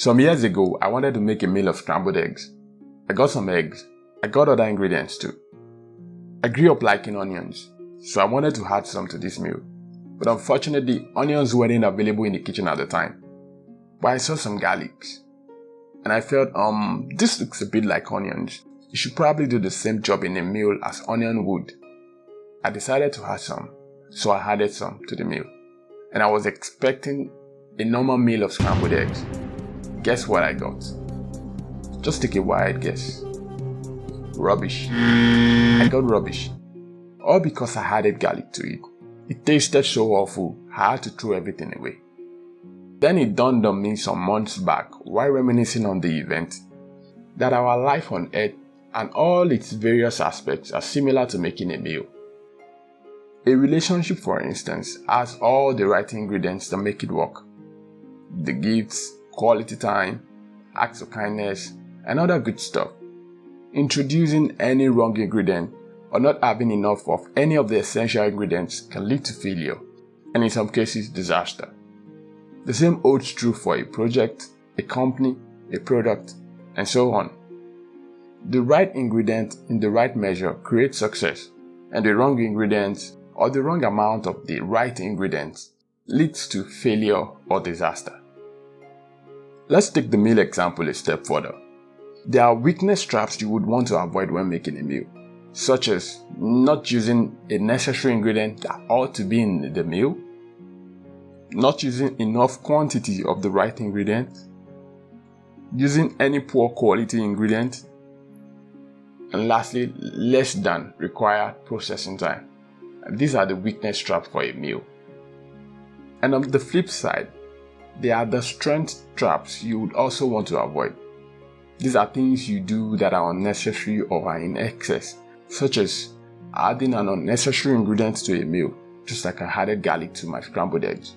Some years ago, I wanted to make a meal of scrambled eggs. I got some eggs. I got other ingredients too. I grew up liking onions, so I wanted to add some to this meal. But unfortunately, onions weren't available in the kitchen at the time. But I saw some garlics. And I felt, this looks a bit like onions. It should probably do the same job in a meal as onion would. I decided to add some, so I added some to the meal. And I was expecting a normal meal of scrambled eggs. Guess what I got? Just take a wild guess. Rubbish. I got rubbish. All because I added garlic to it. It tasted so awful, I had to throw everything away. Then it dawned on me some months back while reminiscing on the event that our life on earth and all its various aspects are similar to making a meal. A relationship, for instance, has all the right ingredients to make it work. The gifts, quality time, acts of kindness, and other good stuff. Introducing any wrong ingredient or not having enough of any of the essential ingredients can lead to failure, and in some cases disaster. The same holds true for a project, a company, a product, and so on. The right ingredient in the right measure creates success, and the wrong ingredient or the wrong amount of the right ingredients leads to failure or disaster. Let's take the meal example a step further. There are weakness traps you would want to avoid when making a meal, such as not using a necessary ingredient that ought to be in the meal, not using enough quantity of the right ingredient, using any poor quality ingredient, and lastly, less than required processing time. These are the weakness traps for a meal. And on the flip side, there are the strength traps you would also want to avoid. These are things you do that are unnecessary or are in excess, such as adding an unnecessary ingredient to a meal, just like I added garlic to my scrambled eggs.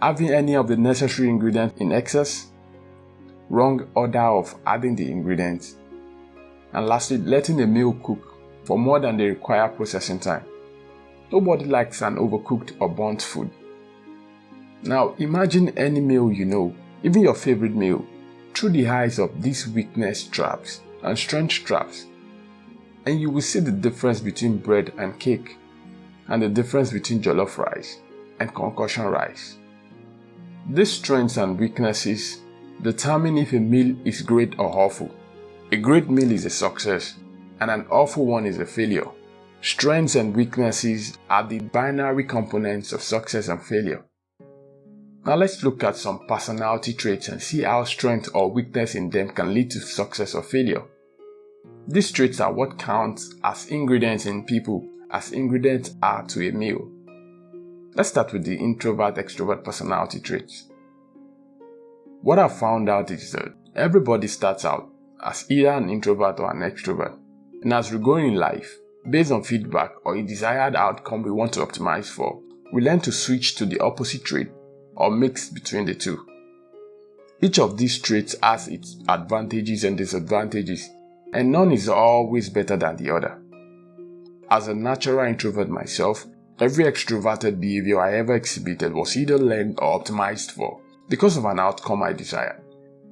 Having any of the necessary ingredients in excess, wrong order of adding the ingredients, and lastly, letting a meal cook for more than the required processing time. Nobody likes an overcooked or burnt food. Now imagine any meal you know, even your favorite meal, through the eyes of these weakness traps and strength traps, and you will see the difference between bread and cake, and the difference between jollof rice and concussion rice. These strengths and weaknesses determine if a meal is great or awful. A great meal is a success, and an awful one is a failure. Strengths and weaknesses are the binary components of success and failure. Now let's look at some personality traits and see how strength or weakness in them can lead to success or failure. These traits are what counts as ingredients in people as ingredients are to a meal. Let's start with the introvert-extrovert personality traits. What I've found out is that everybody starts out as either an introvert or an extrovert, and as we go in life, based on feedback or a desired outcome we want to optimize for, we learn to switch to the opposite trait or mix between the two. Each of these traits has its advantages and disadvantages, and none is always better than the other. As a natural introvert myself, every extroverted behavior I ever exhibited was either learned or optimized for because of an outcome I desired,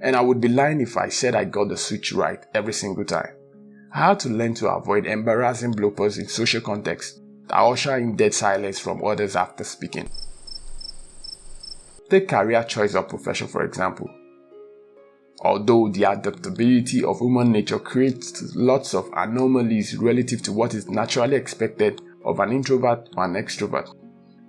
and I would be lying if I said I got the switch right every single time. I had to learn to avoid embarrassing bloopers in social contexts that usher in dead silence from others after speaking. Take career choice or profession for example. Although the adaptability of human nature creates lots of anomalies relative to what is naturally expected of an introvert or an extrovert,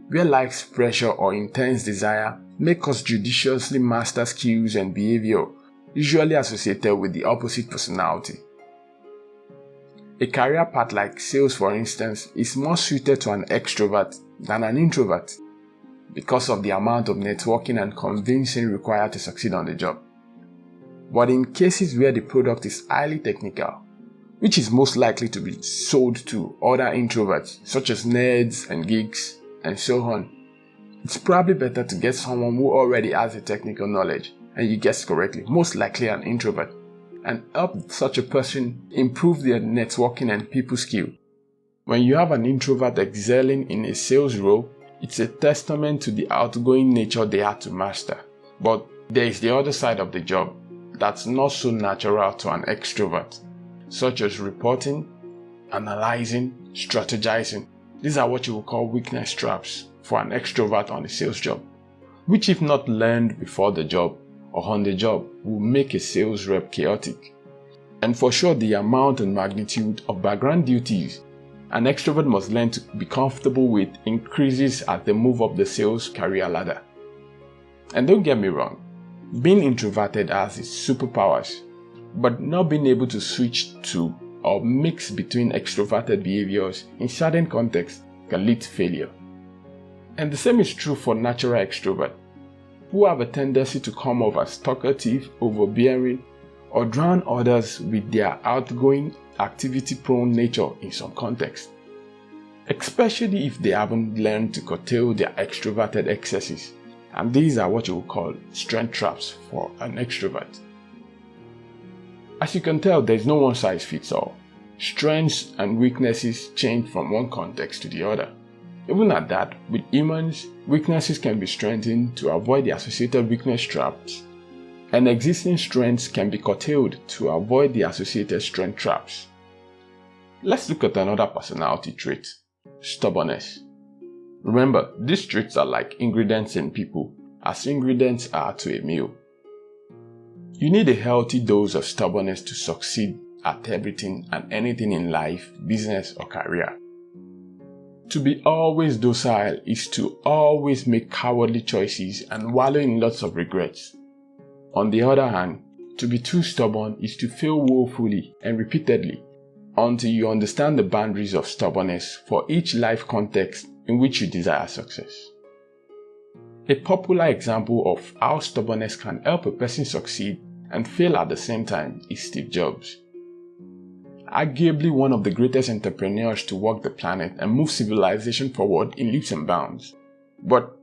where life's pressure or intense desire make us judiciously master skills and behavior usually associated with the opposite personality. A career path like sales, for instance, is more suited to an extrovert than an introvert because of the amount of networking and convincing required to succeed on the job. But in cases where the product is highly technical, which is most likely to be sold to other introverts such as nerds and geeks and so on, it's probably better to get someone who already has the technical knowledge, and you guessed correctly, most likely an introvert, and help such a person improve their networking and people skill. When you have an introvert excelling in a sales role, it's a testament to the outgoing nature they had to master. But There is the other side of the job that's not so natural to an extrovert, such as reporting, analyzing, strategizing. These are what you will call weakness traps for an extrovert on a sales job, which if not learned before the job or on the job will make a sales rep chaotic. And for sure, the amount and magnitude of background duties an extrovert must learn to be comfortable with increases as they move up the sales career ladder. And don't get me wrong, being introverted has its superpowers, but not being able to switch to or mix between extroverted behaviors in certain contexts can lead to failure. And the same is true for natural extroverts, who have a tendency to come off as talkative, overbearing, or drown others with their outgoing, activity-prone nature in some contexts, especially if they haven't learned to curtail their extroverted excesses. And these are what you will call strength traps for an extrovert. As you can tell, there is no one size fits all. Strengths and weaknesses change from one context to the other. Even at that, with humans, weaknesses can be strengthened to avoid the associated weakness traps, and existing strengths can be curtailed to avoid the associated strength traps. Let's look at another personality trait: stubbornness. Remember, these traits are like ingredients in people, as ingredients are to a meal. You need a healthy dose of stubbornness to succeed at everything and anything in life, business, or career. To be always docile is to always make cowardly choices and wallow in lots of regrets. On the other hand, to be too stubborn is to fail woefully and repeatedly until you understand the boundaries of stubbornness for each life context in which you desire success. A popular example of how stubbornness can help a person succeed and fail at the same time is Steve Jobs. Arguably one of the greatest entrepreneurs to walk the planet and move civilization forward in leaps and bounds. But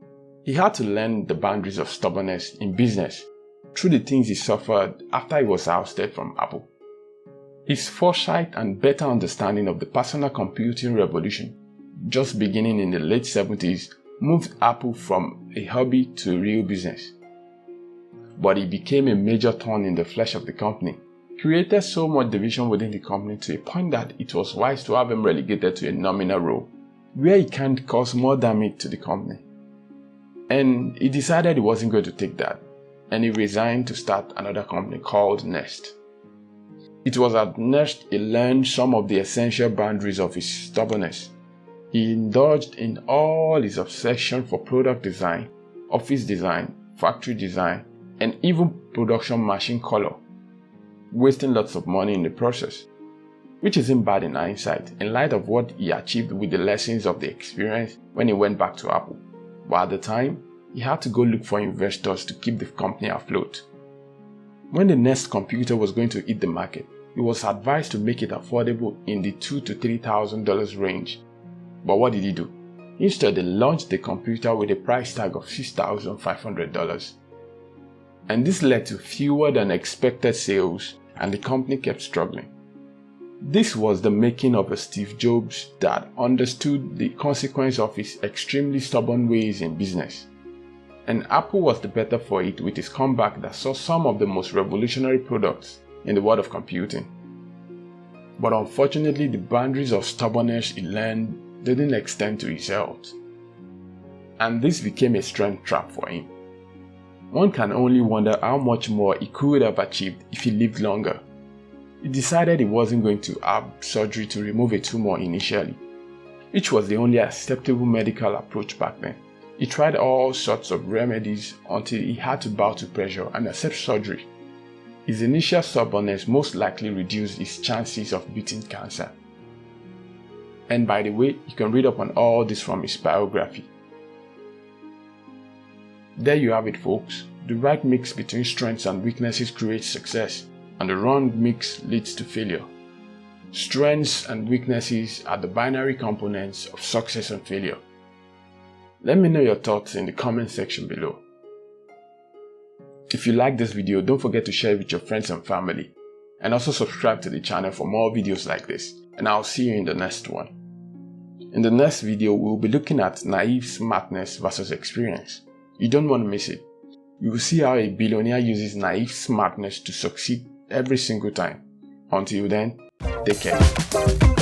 he had to learn the boundaries of stubbornness in business through the things he suffered after he was ousted from Apple. His foresight and better understanding of the personal computing revolution, just beginning in the late 70s, moved Apple from a hobby to a real business. But it became a major thorn in the flesh of the company, created so much division within the company to a point that it was wise to have him relegated to a nominal role, where he can't cause more damage to the company. And he decided he wasn't going to take that, and he resigned to start another company called Nest. It was at Nest he learned some of the essential boundaries of his stubbornness. He indulged in all his obsession for product design, office design, factory design, and even production machine color, wasting lots of money in the process, which isn't bad in hindsight in light of what he achieved with the lessons of the experience when he went back to Apple. But at the time, he had to go look for investors to keep the company afloat. When the Nest computer was going to hit the market, he was advised to make it affordable in the $2,000 to $3,000 range. But what did he do? Instead, they launched the computer with a price tag of $6,500. And this led to fewer than expected sales, and the company kept struggling. This was the making of a Steve Jobs that understood the consequence of his extremely stubborn ways in business. And Apple was the better for it with his comeback that saw some of the most revolutionary products in the world of computing. But unfortunately, the boundaries of stubbornness he learned didn't extend to his health. And this became a strength trap for him. One can only wonder how much more he could have achieved if he lived longer. He decided he wasn't going to have surgery to remove a tumor initially, which was the only acceptable medical approach back then. He tried all sorts of remedies until he had to bow to pressure and accept surgery. His initial stubbornness most likely reduced his chances of beating cancer. And by the way, you can read up on all this from his biography. There you have it, folks. The right mix between strengths and weaknesses creates success, and the wrong mix leads to failure. Strengths and weaknesses are the binary components of success and failure. Let me know your thoughts in the comment section below. If you like this video, don't forget to share it with your friends and family, and also subscribe to the channel for more videos like this, and I'll see you in the next one. In the next video, we'll be looking at naive smartness versus experience. You don't want to miss it. You will see how a billionaire uses naive smartness to succeed every single time. Until then, take care.